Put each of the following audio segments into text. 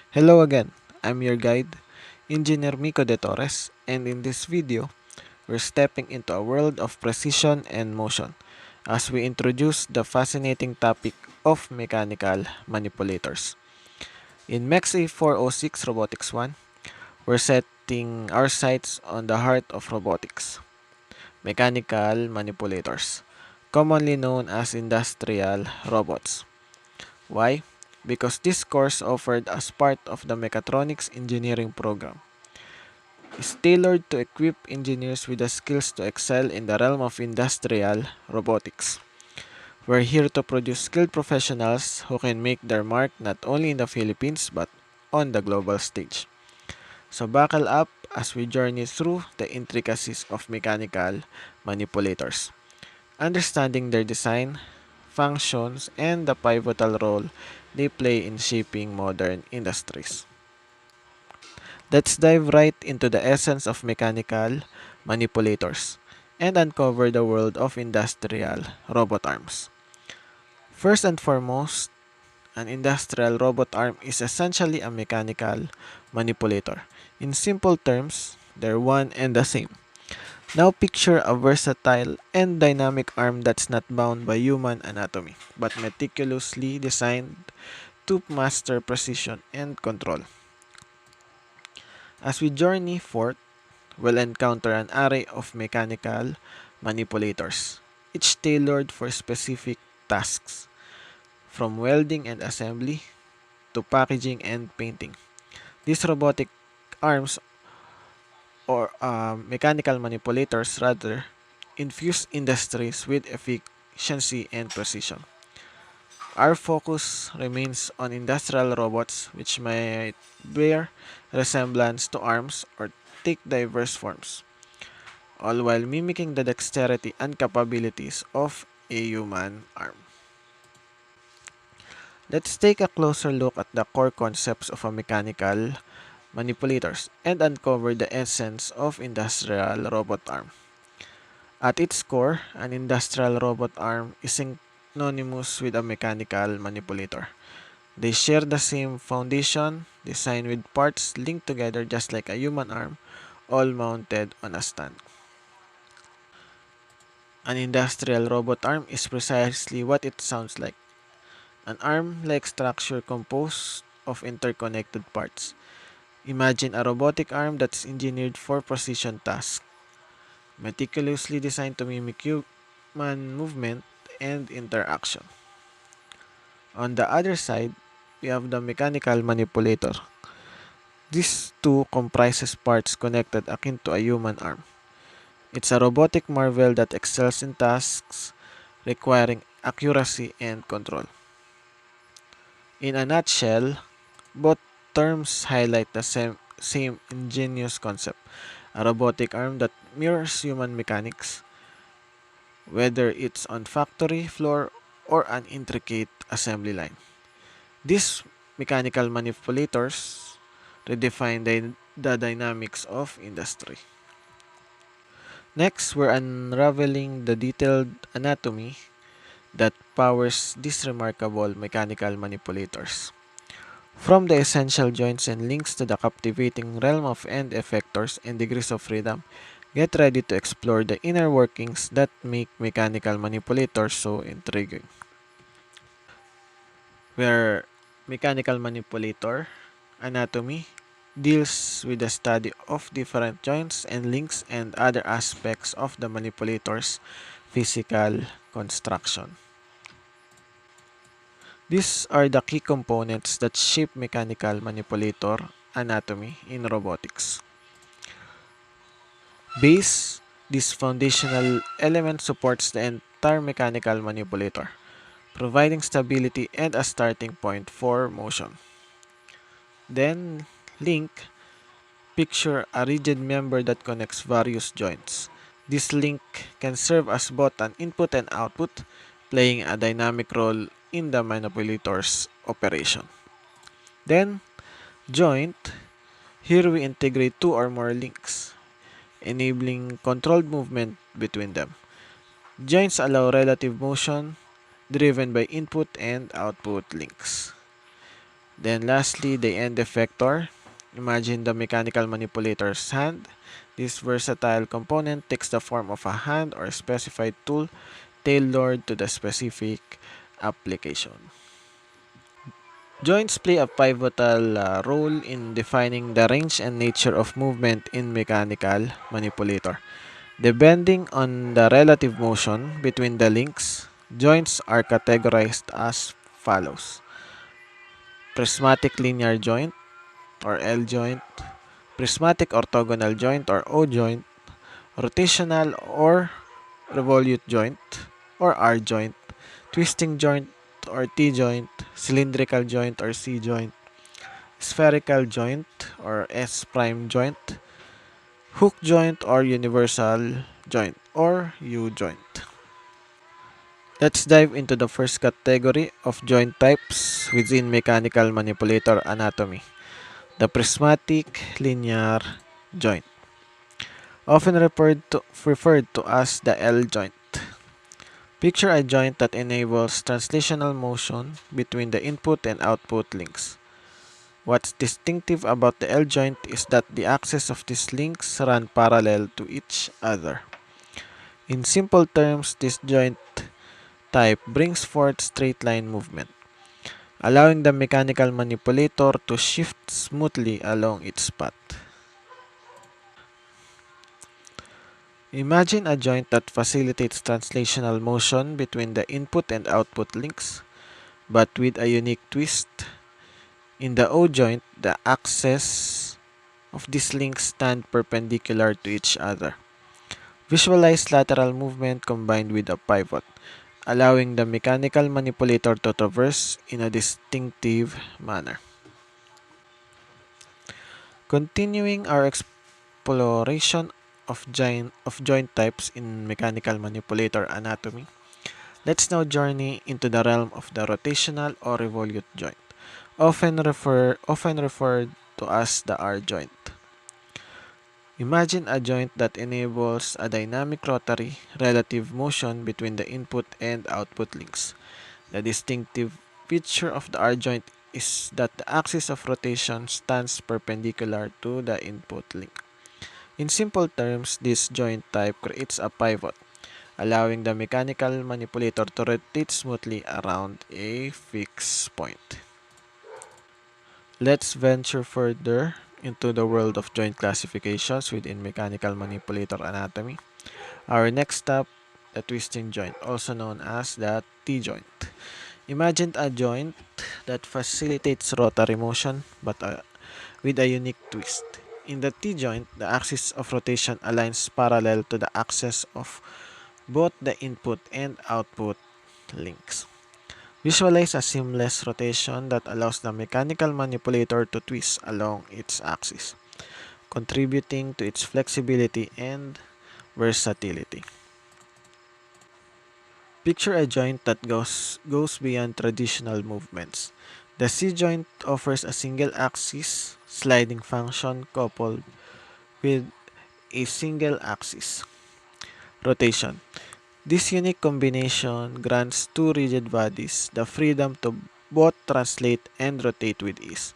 Hello again, I'm your guide, Engineer Mikko De Torres, and in this video, we're stepping into a world of precision and motion as we introduce the fascinating topic of mechanical manipulators. In MexE 406 Robotics 1, we're setting our sights on the heart of robotics, mechanical manipulators, commonly known as industrial robots. Why? Because this course offered as part of the Mechatronics Engineering program is tailored to equip engineers with the skills to excel in the realm of industrial robotics. We're here to produce skilled professionals who can make their mark not only in the Philippines but on the global stage. So buckle up as we journey through the intricacies of mechanical manipulators, understanding their design, functions, and the pivotal role they play in shaping modern industries. Let's dive right into the essence of mechanical manipulators and uncover the world of industrial robot arms. First and foremost, an industrial robot arm is essentially a mechanical manipulator. In simple terms, they're one and the same. Now picture a versatile and dynamic arm that's not bound by human anatomy, but meticulously designed to master precision and control. As we journey forth, we'll encounter an array of mechanical manipulators, each tailored for specific tasks, from welding and assembly to packaging and painting. These robotic arms, or mechanical manipulators rather, infuse industries with efficiency and precision. Our focus remains on industrial robots which might bear resemblance to arms or take diverse forms, all while mimicking the dexterity and capabilities of a human arm. Let's take a closer look at the core concepts of a mechanical manipulators and uncover the essence of industrial robot arm. At its core, an industrial robot arm is synonymous with a mechanical manipulator. They share the same foundation, designed with parts linked together just like a human arm, all mounted on a stand. An industrial robot arm is precisely what it sounds like. An arm-like structure composed of interconnected parts. Imagine a robotic arm that's engineered for precision tasks, meticulously designed to mimic human movement and interaction. On the other side, we have the mechanical manipulator. This too comprises parts connected akin to a human arm. It's a robotic marvel that excels in tasks requiring accuracy and control. In a nutshell, both terms highlight the same ingenious concept, a robotic arm that mirrors human mechanics, whether it's on factory floor or an intricate assembly line. These mechanical manipulators redefine the dynamics of industry. Next, we're unraveling the detailed anatomy that powers these remarkable mechanical manipulators. From the essential joints and links to the captivating realm of end effectors and degrees of freedom, get ready to explore the inner workings that make mechanical manipulators so intriguing. Where mechanical manipulator anatomy deals with the study of different joints and links and other aspects of the manipulator's physical construction. These are the key components that shape mechanical manipulator anatomy in robotics. Base, this foundational element supports the entire mechanical manipulator, providing stability and a starting point for motion. Then, link, picture a rigid member that connects various joints. This link can serve as both an input and output, playing a dynamic role in the manipulator's operation. Then, joint, here we integrate two or more links, enabling controlled movement between them. Joints allow relative motion driven by input and output links. Then lastly, the end effector. Imagine the mechanical manipulator's hand. This versatile component takes the form of a hand or specified tool tailored to the specific application. Joints play a pivotal role in defining the range and nature of movement in mechanical manipulator. Depending on the relative motion between the links, joints are categorized as follows: prismatic linear joint or L joint, prismatic orthogonal joint or O joint, rotational or revolute joint or R joint, twisting joint or T joint, cylindrical joint or C joint, spherical joint or S prime joint, hook joint or universal joint or U joint. Let's dive into the first category of joint types within mechanical manipulator anatomy, the prismatic linear joint, often referred to as the L joint. Picture a joint that enables translational motion between the input and output links. What's distinctive about the L joint is that the axes of these links run parallel to each other. In simple terms, this joint type brings forth straight line movement, allowing the mechanical manipulator to shift smoothly along its path. Imagine a joint that facilitates translational motion between the input and output links, but with a unique twist. In the O joint, the axes of these links stand perpendicular to each other. Visualize lateral movement combined with a pivot, allowing the mechanical manipulator to traverse in a distinctive manner. Continuing our exploration of joint types in mechanical manipulator anatomy, let's now journey into the realm of the rotational or revolute joint, often referred to as the R joint. Imagine a joint that enables a dynamic rotary relative motion between the input and output links. The distinctive feature of the R joint is that the axis of rotation stands perpendicular to the input link. In simple terms, this joint type creates a pivot, allowing the mechanical manipulator to rotate smoothly around a fixed point. Let's venture further into the world of joint classifications within mechanical manipulator anatomy. Our next stop, the twisting joint, also known as the T joint. Imagine a joint that facilitates rotary motion but with a unique twist. In the T joint, the axis of rotation aligns parallel to the axis of both the input and output links. Visualize a seamless rotation that allows the mechanical manipulator to twist along its axis, contributing to its flexibility and versatility. Picture a joint that goes beyond traditional movements. The C joint offers a single axis sliding function coupled with a single axis rotation. This unique combination grants two rigid bodies the freedom to both translate and rotate with ease.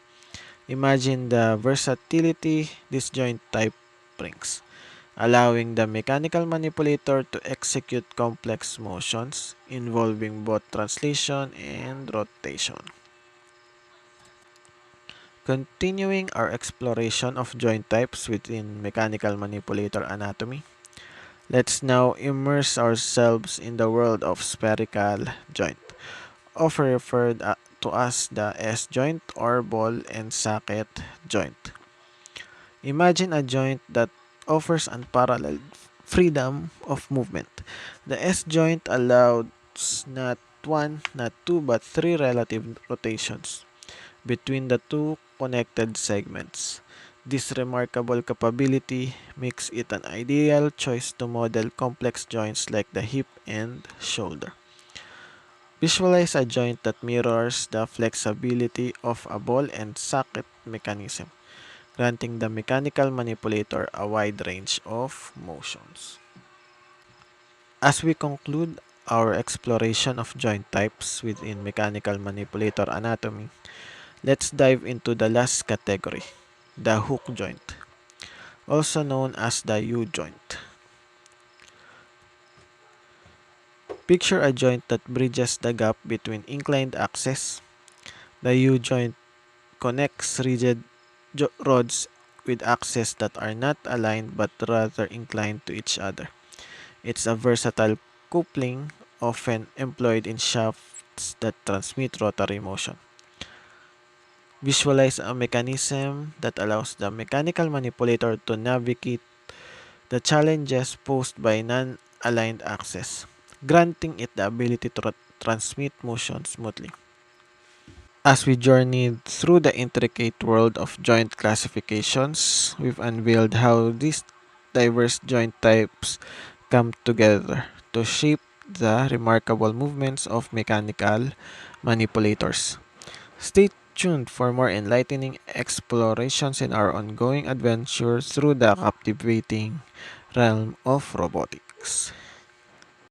Imagine the versatility this joint type brings, allowing the mechanical manipulator to execute complex motions involving both translation and rotation. Continuing our exploration of joint types within mechanical manipulator anatomy, let's now immerse ourselves in the world of spherical joint, often referred to as the S joint or ball and socket joint. Imagine a joint that offers unparalleled freedom of movement. The S joint allows not one, not two, but three relative rotations between the two connected segments. This remarkable capability makes it an ideal choice to model complex joints like the hip and shoulder. Visualize a joint that mirrors the flexibility of a ball and socket mechanism, granting the mechanical manipulator a wide range of motions. As we conclude our exploration of joint types within mechanical manipulator anatomy, Let's dive into the last category, the hook joint, also known as the U-joint. Picture a joint that bridges the gap between inclined axes. The U-joint connects rigid rods with axes that are not aligned but rather inclined to each other. It's a versatile coupling often employed in shafts that transmit rotary motion. Visualize a mechanism that allows the mechanical manipulator to navigate the challenges posed by non-aligned axes, granting it the ability to transmit motion smoothly. As we journeyed through the intricate world of joint classifications, we've unveiled how these diverse joint types come together to shape the remarkable movements of mechanical manipulators. Stay tuned for more enlightening explorations in our ongoing adventure through the captivating realm of robotics.